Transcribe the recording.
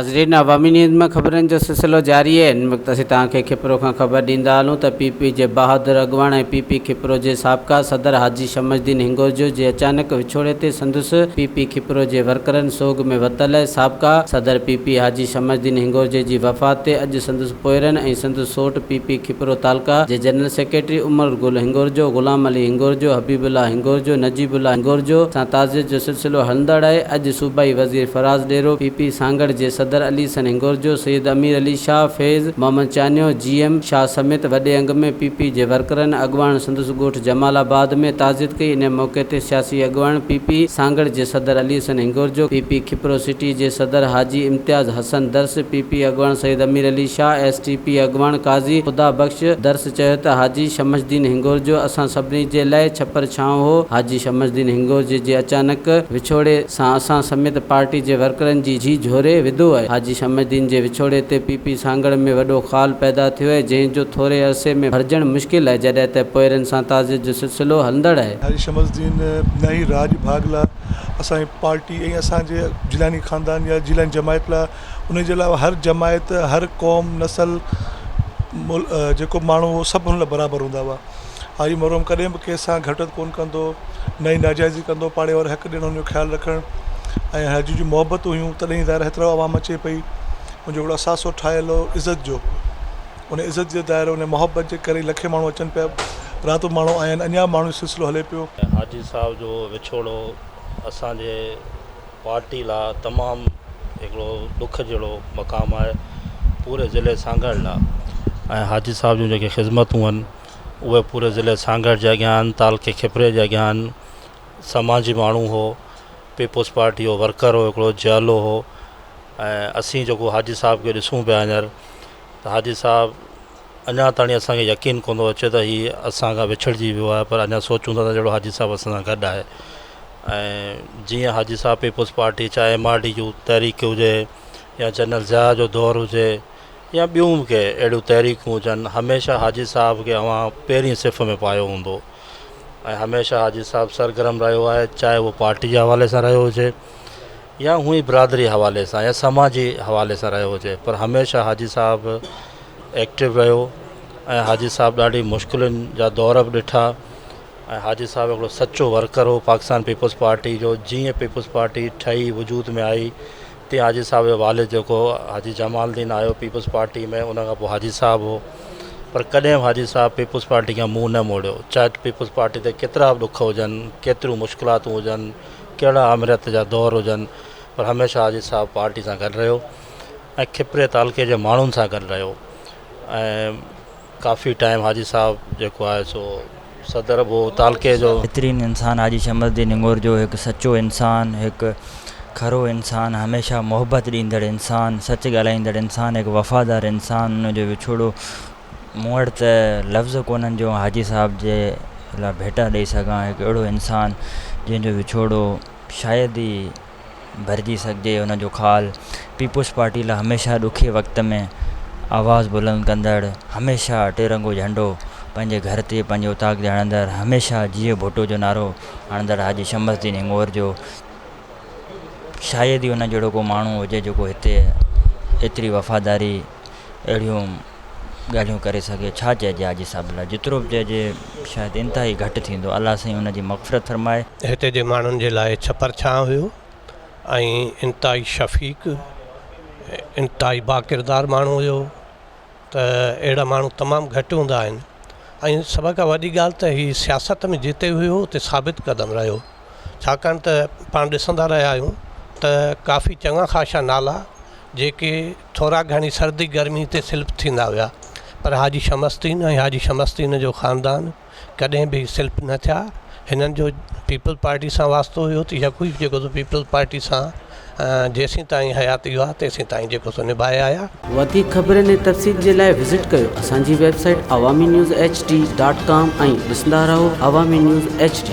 नाज़रीन, अवामी न्यूज़ में ख़बरनि जो सिलसिलो जारी है। इन वक्त असीं तव्हांखे खिपरो खां ख़बर ॾींदा हलूं त पीपी जे बहादुर अॻवान ऐं पीपी खिपरो जे साबिक़ा सदर हाजी शमसुद्दीन हिंगोरजो जे अचानक विछोड़े ते संदसि पीपी खिपरो जे वर्करनि सोग में वतल आहे। साबिक़ा सदर पीपी हाजी शमसुद्दीन हिंगोरजे जी वफ़ात ते अॼु संदसि पोयरनि ऐं संदसि सोट पीपी खिपरो तालका जे जनरल सेक्रेटरी उमर गुल हिंगोरजो, गुलाम अली हिंगोरजो, हबीबुल्ला हिंगोरजो, नजीबुल्ला हिंगोरजो सां ताज़ियत जो सिलसिलो हलंदड़ आहे। अॼु सूबाई वज़ीर फराज़ डेरो पीपी सांगड़ जे सदर अली सन हिंगोरजो, सैयद अमीर अली शाह, फैज़ मोहम्मद चानियो, जीएम शाह समेत वॾे अंग में पीपी जे वर्करनि अॻवान संदसि ॻोठ जमालाबाद में ताज़ियत कई। इन मौक़े ते सियासी अॻवान पीपी सांगड़ जे सदर अली सन हिंगोरजो, पीपी खिपरो सिटी जे सदर हाजी इम्तियाज़ हसन दर्स, पीपी अॻवान सैयद अमीर अली शाह, एसटीपी अॻवान काज़ी ख़ुदा बख़्श दर्स चयो त हाजी शमसुद्दीन हिंगोरजो असां सभिनी जे लाइ छपर छांव हो। हाजी शमसुद्दीन हिंगोरजे जे अचानक विछोड़े सां असां समेत पार्टी जे वर्करनि जी झोरे विधो आहे। हाजी शमसुद्दीन जे विछोड़े ते पीपी सांगड़ में वॾो ख़ाल पैदा थियो आहे, जंहिंजो थोरे अरसे में भरजण मुश्किल आहे, जॾहिं त पोयरनि सां ताज़ियत जो सिलसिलो हलंदड़ आहे। हाजी शमसुद्दीन नई राज भाग लाइ असांजी पार्टी ऐं असांजे जिलानी ख़ानदान या जिलानी जमायत लाइ, उनजे अलावा हर जमायत, हर क़ौम, नसल, जेको माण्हू हो सभु हुन लाइ बराबरि हूंदा हुआ। हाजी मरहूम कॾहिं बि कंहिंसां घटि कोन कंदो, नई नाजाइज़ी कंदो, पाड़े वारो हक़ ॾियणु, हुनजो ख़्यालु रखणु ऐं हाजी जूं मोहबत हुयूं। तॾहिं दायरा हेतिरो आवाम अचे पई, मुंहिंजो हिकिड़ो असासो ठहियल हो इज़त जो, उन इज़त जे दायरे उन मोहबत जे करे लखे माण्हू अचनि पिया, राति माण्हू आया आहिनि, अञा माण्हू सिलसिलो हले पियो। हाजी साहब जो विछोड़ो असांजे पार्टी लाइ तमामु हिकिड़ो दुख जहिड़ो मक़ाम आहे, पूरे ज़िले सांगड़ लाइ। ऐं हाजी साहब जूं जेके ख़िदमतूं आहिनि उहे पूरे ज़िले सांगड़ जे अॻियां आहिनि, तालके खिपरे जे अॻियां आहिनि। समाजी माण्हू हो, पीपुल्स पार्टी जो वर्कर हो, हिकिड़ो जियालो हो। ऐं असीं जेको हाजी साहब खे ॾिसूं पिया हींअर, त हाजी साहब अञा ताईं असांखे यकीन कोन थो अचे त हीअ असांखां विछड़जी वियो आहे, पर अञा सोचूं था त जहिड़ो हाजी साहब असां सां गॾु आहे। ऐं जीअं हाजी साहब पीपुल्स पार्टी, चाहे MRD जूं तहरीक हुजे या जनरल ज़िया जो दौर हुजे या ॿियूं बि के अहिड़ियूं तहरीकूं हुजनि, हमेशह हाजी साहब खे अवां पहिरीं सिफ़ में पायो हूंदो ऐं हमेशह हाजी साहब सरगर्म रहियो आहे, चाहे उहो पार्टी जे हवाले सां रहियो हुजे या हूअं ई बिरादरी हवाले सां या समाजी हवाले सां रहियो हुजे, पर हमेशह हाजी साहब एक्टिव रहियो। ऐं हाजी साहब ॾाढी मुश्किलुनि जा दौर बि ॾिठा। ऐं हाजी साहब हिकिड़ो सचो वर्कर हो पाकिस्तान पीपुल्स पार्टी जो। जीअं पीपुल्स पार्टी ठही वजूद में आई, तीअं हाजी साहब जो वालिद जेको हाजी जमालुद्दीन आयो पीपुल्स पार्टी में, उन खां पोइ हाजी साहब हो, पर कॾहिं बि हाजी साहब पीपुल्स पार्टी खां मुंहुं न मोड़ियो। चाहे पीपुल्स पार्टी ते केतिरा बि ॾुख हुजनि, केतिरियूं मुश्किलातूं हुजनि, कहिड़ा अमृत जा दौर हुजनि, पर हमेशह हाजी साहब पार्टी सां गॾु रहियो ऐं खिपरे तालके जे माण्हुनि सां गॾु रहियो। ऐं काफ़ी टाइम हाजी साहब जेको आहे सो सदर बि तालके जो। बहितरीन इंसान हाजी शमसुद्दीन हिंगोरजो हिकु सचो इंसान, हिकु खरो इंसान, हमेशह मोहबत ॾींदड़ इंसान, सच ॻाल्हाईंदड़ इंसान, हिकु वफ़ादार इंसान। हुनजो विछोड़ो मूं वटि त लफ़्ज़ कोन्हनि जो हाजी साहब जे लाइ भेटा ॾेई सघां। हिकु अहिड़ो इंसान जंहिंजो विछोड़ो शायदि ई भरिजी सघिजे। हुनजो ख़ाल पीपुल्स पार्टी लाइ हमेशह ॾुखे वक़्त में आवाज़ु बुलंद कंदड़, हमेशह टिरंगो झंडो पंहिंजे घर ते, पंहिंजे उताक ते हणंदड़, हमेशह जीअ भुट्टो जो नारो हणंदड़ हाजी शमसुद्दीन हिंगोरजो। शायदि ई हुन जहिड़ो को माण्हू हुजे जेको हिते एतिरी वफ़ादारी, अहिड़ियूं ॻाल्हियूं करे सघे। छा चइजे हाजी साहब लाइ, जेतिरो बि चइजे शायदि इंतिहाई घटि थींदो। अलाह साईं हुनजी मग़फ़िरत फरमाए। हिते जे माण्हुनि जे लाइ छपर छांव हुयो ऐं इंतिहाई शफ़ीक़, इंतिहाई बाकिरदार माण्हू हुयो। त अहिड़ा माण्हू तमामु घटि हूंदा आहिनि। ऐं सभ खां वॾी ॻाल्हि त हीअ सियासत में जिते हुयो उते साबित क़दम रहियो, छाकाणि त पाण ॾिसंदा रहिया आहियूं त काफ़ी चङा ख़ासा नाला जेके थोरा घणी सर्दी गर्मी ते स्लिप थींदा हुआ, पर हाजी शमसुद्दीन ऐं हाजी शमसुद्दीन जो ख़ानदान कॾहिं बि स्लिप न थिया। हिननि जो पीपल पार्टी सां वास्तो हुयो त यको ई जेको पीपल पार्टी सां जेसीं ताईं हयाती हुआ तेसीं ताईं जेको सो निभाए आया। वधीक ख़बरनि ऐं तफ़सील जे लाइ विज़िट कयो असांजी वेबसाइट awamiNewsHD.com ऐं ॾिसंदा रहो अवामी न्यूज़ HD।